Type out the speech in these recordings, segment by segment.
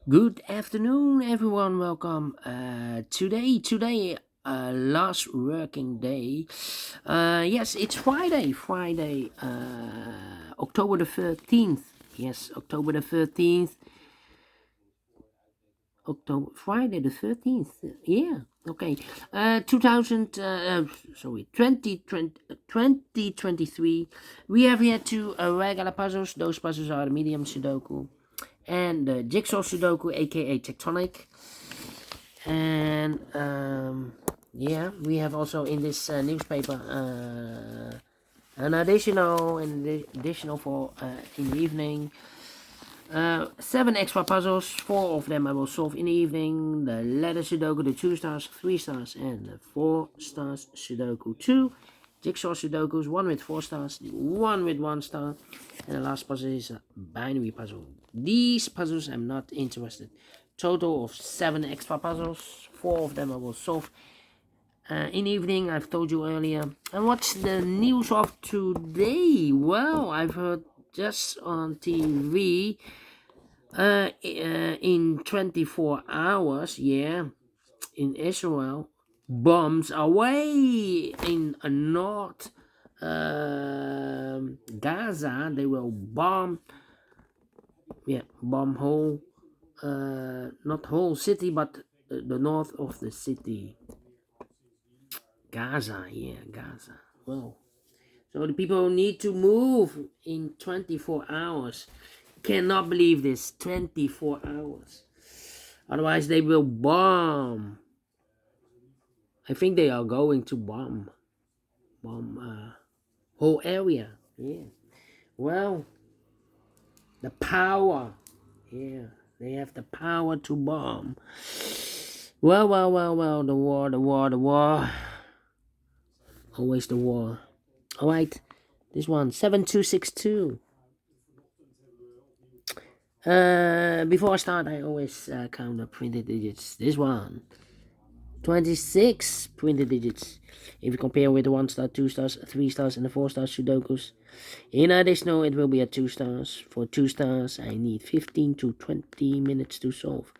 Good afternoon, everyone. Welcome. Today, last working day. Yes, it's Friday. Friday, October the 13th. Yes, October the 13th. October Friday the 13th. Yeah. Okay. 2000. Sorry. 2023. We have here two regular puzzles. Those puzzles are the medium Sudoku and the jigsaw Sudoku, aka tectonic. And yeah, we have also in this newspaper an additional for in the evening. Seven extra puzzles. Four of them I will solve in the evening. The letter Sudoku, the 2 stars, 3 stars, and the 4 stars Sudoku. Two jigsaw Sudokus, one with 4 stars, one with 1 star, and the last puzzle is a binary puzzle. These puzzles I'm not interested. Total of 7 extra puzzles. Four of them I will solve in the evening. I've told you earlier. And what's the news of today? Well, I've heard just on TV in 24 hours, yeah, in Israel, bombs away in North Gaza. They will bomb whole, not whole city, but the north of the city. Gaza, yeah, Gaza. Well, so the people need to move in 24 hours. Cannot believe this. 24 hours. Otherwise, they will bomb. I think they are going to bomb whole area. Yeah. Well, the power. Yeah, they have the power to bomb. Well. The war. Always the war. All right. This one 7262. Before I start, I always count the printed digits. This one 26 printed digits. If you compare with the 1 star, 2 stars, 3 stars, and the 4 star Sudokus, in additional, it will be at 2 stars. For 2 stars, I need 15 to 20 minutes to solve.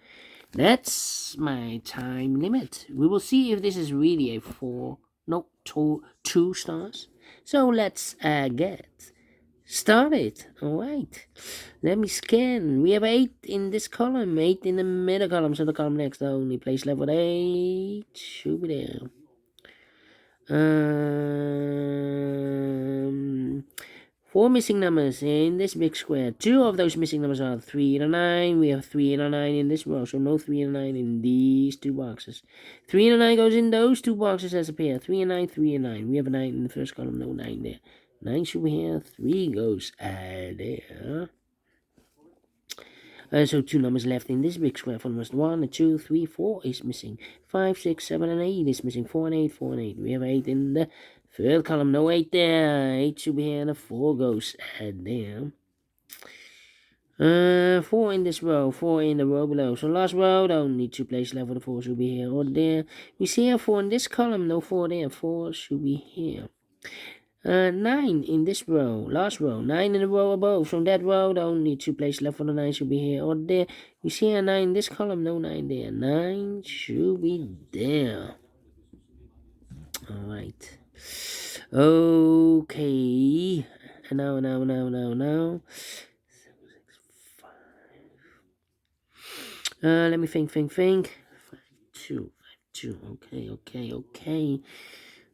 That's my time limit. We will see if this is really a 2 stars. So let's get started. Alright. Let me scan. We have 8 in this column, 8 in the middle column. So the column next only place level 8 should be there. Four missing numbers in this big square. Two of those missing numbers are 3 and a 9. We have 3 and a 9 in this row, so no 3 and a 9 in these two boxes. 3 and a 9 goes in those two boxes as a pair. 3 and 9, 3 and 9. We have a 9 in the first column, no 9 there. 9 should be here. 3 goes there. So two numbers left in this big square. From numbers 1, 2, 3, 4 is missing. 5, 6, 7, and 8 is missing. 4 and 8, 4 and 8. We have 8 in the third column. No 8 there. 8 should be here. And the 4 goes there. 4 in this row. 4 in the row below. So last row, don't need to place level. The 4 should be here or there. We see a 4 in this column. No 4 there. 4 should be here. 9 in this row, last row, 9 in the row above. From that row, the only 2 places left for the 9 should be here or there. You see a 9 in this column, no 9 there. 9 should be there. Alright. Okay. Now. 7, 6, 5. Let me think. 5, 2. Okay.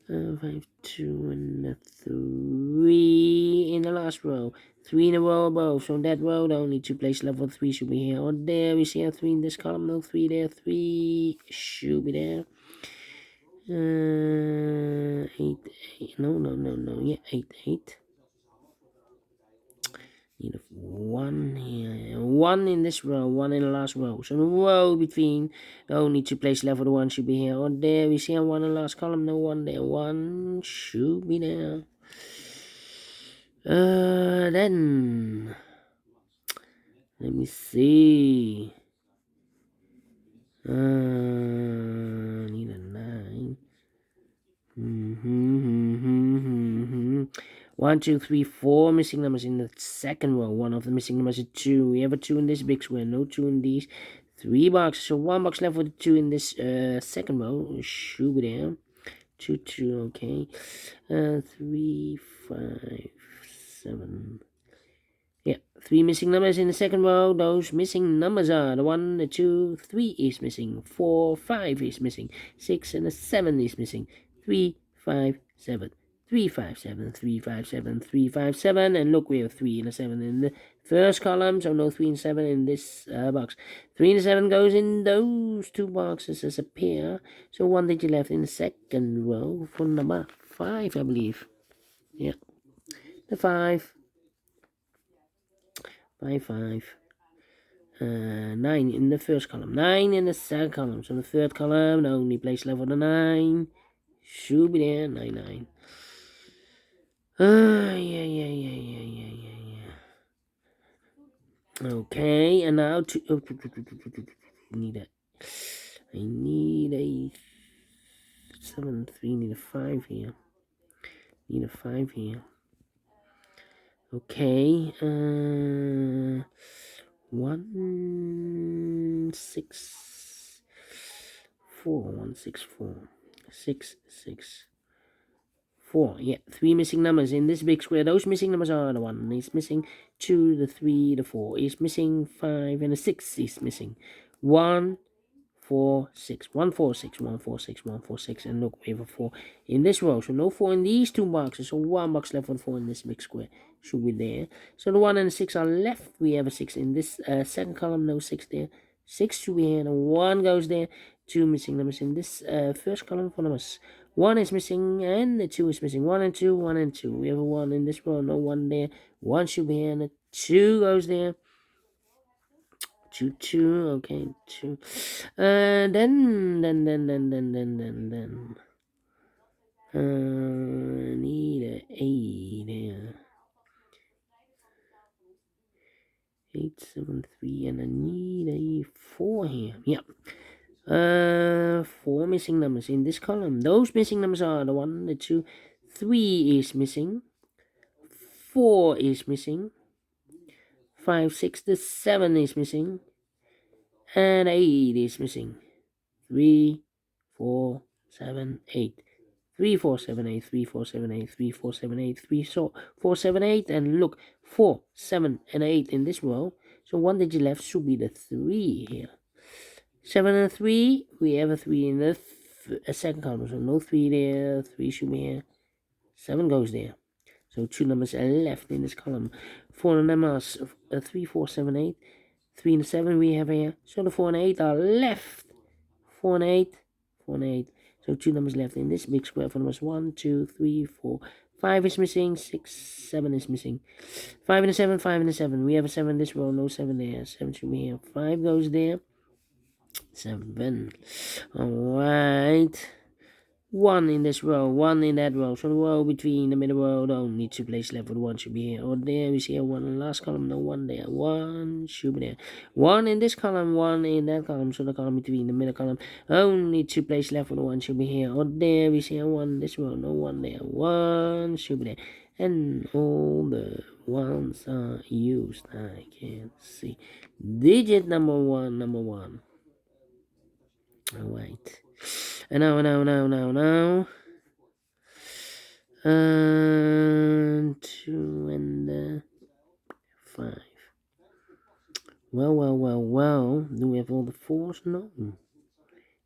5, 2, and 3 in the last row. 3 in a row above. So that row, the only 2 places level 3 should be here or there. We see a 3 in this column, no 3 there. 3 should be there. 8. No. Yeah, 8. Need a 1 here. 1 in this row, 1 in the last row. So the row between the only 2 place level 1 should be here or there. We see a 1 in the last column, no 1 there. 1 should be there. Then let me see. Need a 9. 1, 2, 3, 4 missing numbers in the second row. One of the missing numbers is 2. We have a 2 in this big square, no 2 in these 3 boxes. So 1 box left with 2 in this second row. Should be there. 2, 2, okay. 3, 5, 7. Yeah, 3 missing numbers in the second row. Those missing numbers are the 1, the 2, 3 is missing. 4, 5 is missing. 6 and the 7 is missing. 3, 5, 7. 3, 5, 7, 3, 5, 7, 3, 5, 7. And look, we have 3 and a 7 in the first column. So no 3 and 7 in this box. 3 and 7 goes in those 2 boxes as a pair. So 1 digit left in the second row for number 5, I believe. Yeah, the 5. 5, 5. 9 in the first column, 9 in the second column. So the third column, the only place left for the 9 should be there. 9, 9. Yeah. Okay, and now to I need a 7, 3. Need a 5 here. Need a 5 here. Okay. 1, 6, 4. 1, 6, 4. 6, 6, 4. Yeah, 3 missing numbers in this big square. Those missing numbers are the 1 is missing, 2, the 3, the 4 is missing, 5, and the 6 is missing. 1, 4, 6. 1, 4, 6. 1, 4, 6. 1, 4, 6. And look, we have a 4 in this row. So no 4 in these 2 boxes. So 1 box left with 4 in this big square. Should be there. So the 1 and the 6 are left. We have a 6 in this second column. No 6 there. 6 should be here. And 1 goes there. 2 missing numbers in this first column for numbers. 1 is missing and the 2 is missing. 1 and 2. 1 and 2. We have a 1 in this row. No 1 there. 1 should be here. And the 2 goes there. 2, 2, okay, 2. Then. Need a 8 there. 8, 7, 3, and I need a 4 here. Yep. 4 missing numbers in this column. Those missing numbers are the 1, the 2, 3 is missing. 4 is missing. 5, 6, the 7 is missing. And 8 is missing. 3, 4, 7, 8. 3, 4, 7, 8, 3, 4, 7, 8, 3, 4, 7, 8, 3, 4, 7, 8, and look, 4, 7, and 8 in this row. So 1 digit left should be the 3 here. 7 and 3, we have a 3 in the second column, so no 3 there, 3 should be here. 7 goes there. So 2 numbers are left in this column. 4 numbers, 3, 4, 7, 8. 3 and 7 we have here. So the 4 and 8 are left. 4 and 8, 4 and 8. So 2 numbers left in this big square for numbers 1, 2, 3, 4. 5 is missing, 6, 7 is missing. 5 and a 7, 5 and a 7. We have a 7 in this row, no 7 there. 7 should be here. 5 goes there. 7. Alright. 1 in this row, 1 in that row. So the row between the middle row, the only 2 places left with 1 should be here. Or there, we see a 1 in the last column, no 1 there. 1 should be there. 1 in this column, 1 in that column. So the column between the middle column, only 2 places left with 1 should be here. Or there, we see a 1 in this row, no 1 there. 1 should be there. And all the 1s are used. I can see. Digit number 1, number 1. Alright. And now. 2 and 5. Well. Do we have all the 4s? No.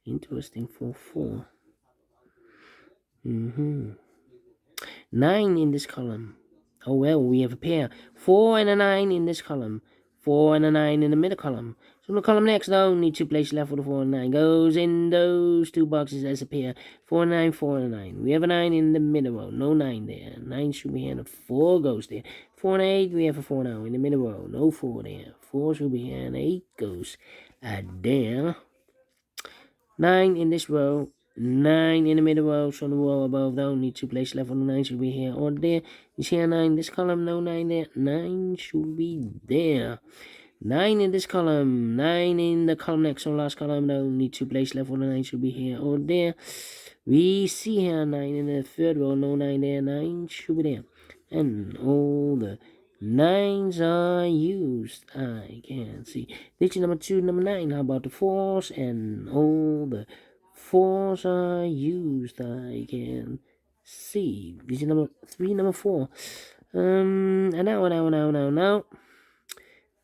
Interesting for 4. 9 in this column. Oh well, we have a pair. 4 and a 9 in this column. 4 and a 9 in the middle column. So the column next, the only 2 places left for the 4 and 9 goes in those 2 boxes as a pair. 4 and 9, 4 and 9. We have a 9 in the middle row. No 9 there. 9 should be here and a 4 goes there. 4 and 8, we have a 4 now in the middle row. No 4 there. 4 should be here and 8 goes there. 9 in this row. 9 in the middle row, so the row above, the only 2 places left on the 9 should be here or there. You see a 9 in this column, no 9 there. 9 should be there. 9 in this column, 9 in the column next, so last column, the only 2 places left on the 9 should be here or there. We see here 9 in the third row, no 9 there. 9 should be there. and all the nines are used. I can see. Digit number 2, number 9. How about the 4s? And all the 4s are used. I can see. Digit number 3, number 4. And now.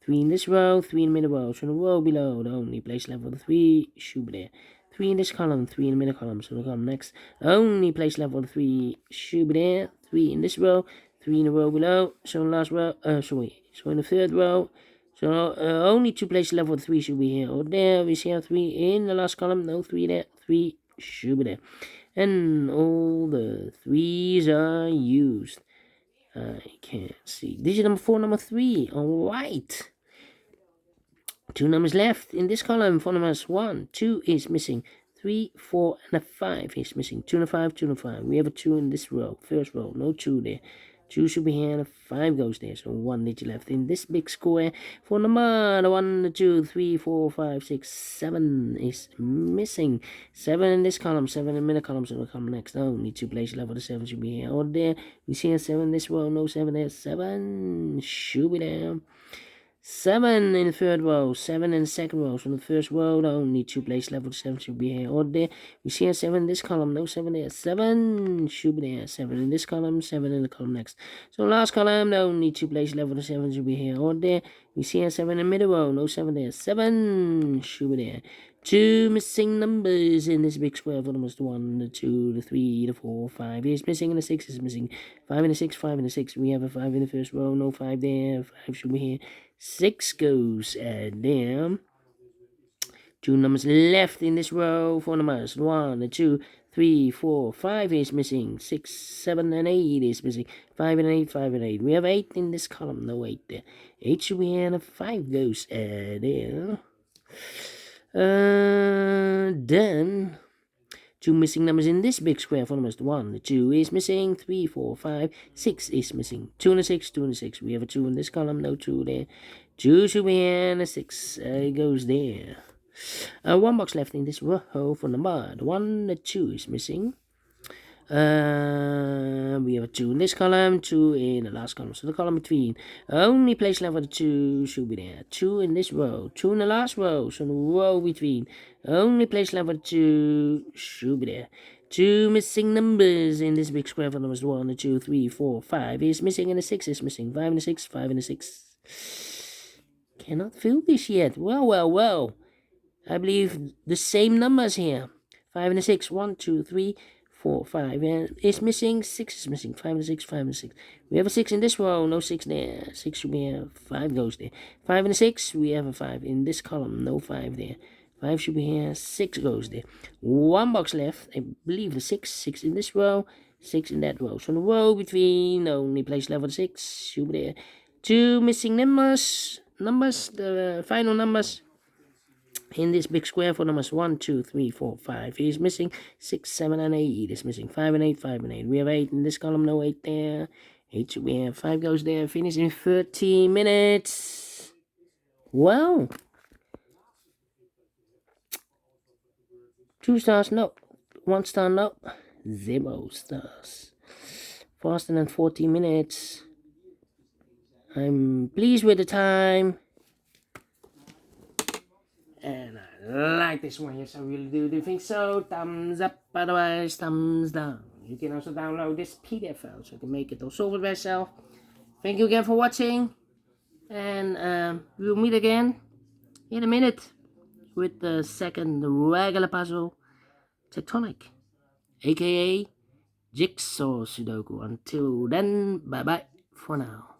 3 in this row, 3 in the middle row. So the row below, the only place level 3 should be there. 3 in this column, 3 in the middle column. So the column next, only place level 3 should be there. 3 in this row, 3 in the row below. So in the last row, so in the third row. So only 2 place level 3 should be here or there. We see 3 in the last column, no 3 there. 3 should be there. And all the 3s are used. I can't see. Digit number 4, number 3. Alright. 2 numbers left in this column. 4 numbers 1, 2 is missing. 3, 4, and a 5 is missing. 2 and a 5, 2 and a 5. We have a 2 in this row. First row, no 2 there. 2 should be here and a 5 goes there. So 1 digit left in this big square. 4 number, the 1, the 2, 3, 4, 5, 6, 7 is missing. 7 in this column, 7 in the middle column. So we'll come next. Only 2 places left. The 7 should be here or there. We see a 7 in this row, no 7 there. 7 should be there. 7 in the third row, 7 in the second row. So in the first row, only 2 place level 7 should be here or there. We see a 7 in this column, no 7 there. 7 should be there. 7 in this column, 7 in the column next. So last column, only 2 place level 7 should be here or there. We see a 7 in the middle row, no 7 there. 7 should be there. 2 missing numbers in this big square. For numbers, the 1, the 2, the 3, the 4, 5 is missing, and the 6 is missing. 5 in the 6, 5 in the 6. We have a 5 in the first row, no 5 there. 5 should be here. 6 goes there. 2 numbers left in this row. 4 numbers. 1, 2, 3, 4, 5 is missing. 6, 7, and 8 is missing. 5 and 8, 5 and 8. We have 8 in this column. No 8 there. 8 should be here, and 5 goes there. Then 2 missing numbers in this big square. 4 numbers. 1, the 2 is missing. 3, 4, 5, 6 is missing. 2 and a 6, 2 and a 6. We have a 2 in this column, no 2 there. 2 should be here, and a 6 goes there. 1 box left in this row for number. The 1, the 2 is missing. We have a 2 in this column, 2 in the last column. So the column between, only place left for the 2 should be there. 2 in this row, 2 in the last row. So the row between, only place left for the 2 should be there. 2 missing numbers in this big square for numbers. 1, 2, 3, 4, 5 is missing, and the 6 is missing. 5 and the 6, 5 and the 6. Cannot fill this yet. Well. I believe the same numbers here. 5 and the 6, 1, 2, 3, 4, 5 is missing. 6 is missing. 5 and 6, 5 and 6. We have a 6 in this row, no 6 there. 6 should be here, 5 goes there. 5 and 6, we have a 5 in this column, no 5 there. 5 should be here, 6 goes there. 1 box left, I believe the 6 in this row, 6 in that row. So the row between, only place level 6 should be there. 2 missing numbers, the final numbers. In this big square for numbers 1, 2, 3, 4, 5 is missing. 6, 7, and 8 is missing. 5 and 8, 5 and 8. We have 8 in this column, no 8 there. 8 should be here, 5 goes there. Finish in 30 minutes. Well, 2 stars, no. 1 star, no. 0 stars. Faster than 40 minutes. I'm pleased with the time. And I like this one, yes I really do think so. Thumbs up, otherwise thumbs down. You can also download this PDF file so you can make it or solve it by yourself. Thank you again for watching. And we'll meet again in a minute with the second regular puzzle, Tectonic, aka Jigsaw Sudoku. Until then, bye bye for now.